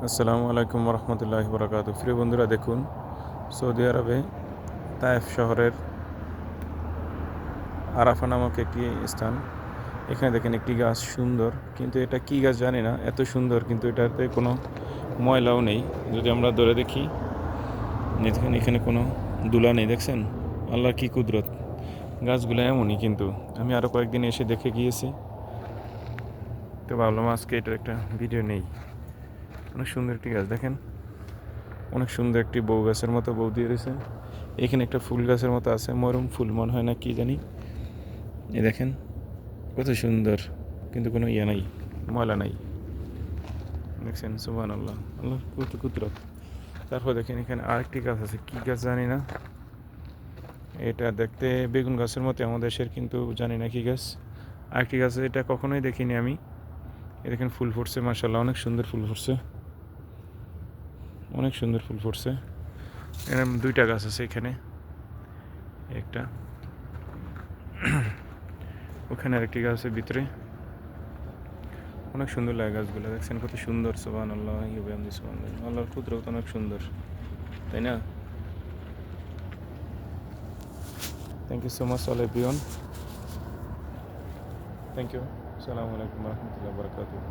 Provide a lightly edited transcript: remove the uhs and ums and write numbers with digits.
আসসালামু আলাইকুম রহমতুল্লাহি বরকাতুহু। প্রিয় বন্ধুরা, দেখুন সৌদি আরবে তায়েফ শহরের আরাফা নামক একটি স্থান। এখানে দেখেন একটি গাছ সুন্দর, কিন্তু এটা কি গাছ জানি না, এত সুন্দর কিন্তু এটাতে কোনো ময়লাও নেই। যদি আমরা ধরে দেখি, দেখেন এখানে কোনো দুলা নেই। দেখছেন আল্লাহর কি কুদরত, গাছগুলো এমনই। কিন্তু আমি আরও কয়েকদিন এসে দেখে গিয়েছি, তো ভাবলাম আজকে এটার একটা ভিডিও নেই। অনেক সুন্দর একটি গাছ, দেখেন অনেক সুন্দর একটি বউ গাছের মতো বউ দিয়ে রয়েছে। এখানে একটা ফুল গাছের মতো আছে, মরম ফুল মনে হয় না কি জানি। এই দেখেন কত সুন্দর, কিন্তু কোনো ইয়ে নাই, ময়লা নাই। দেখছেন সুবহানাল্লাহ, আল্লাহ কত কুদরত। তারপর দেখেন এখানে আরেকটি গাছ আছে, কি গাছ জানি না। এটা দেখতে বেগুন গাছের মতো আমাদের দেশের, কিন্তু জানি না কি গাছ। আরেকটি গাছ, এটা কখনোই দেখিনি আমি। এ দেখেন ফুল ফুটছে, মাশাআল্লাহ অনেক সুন্দর ফুল ফুটছে, অনেক সুন্দর ফুল ফুটছে। এরকম দুইটা গাছ আছে এখানে, একটা ওখানে আরেকটি গাছের ভিতরে। অনেক সুন্দর লাগে গাছগুলো, দেখছেন কত সুন্দর। সুবহানাল্লাহ, আল্লাহর কুদরত অনেক সুন্দর, তাই না? Thank you so much all everyone, thank you. আসসালামু আলাইকুম রহমতুল্লাহ বরকাতুহু।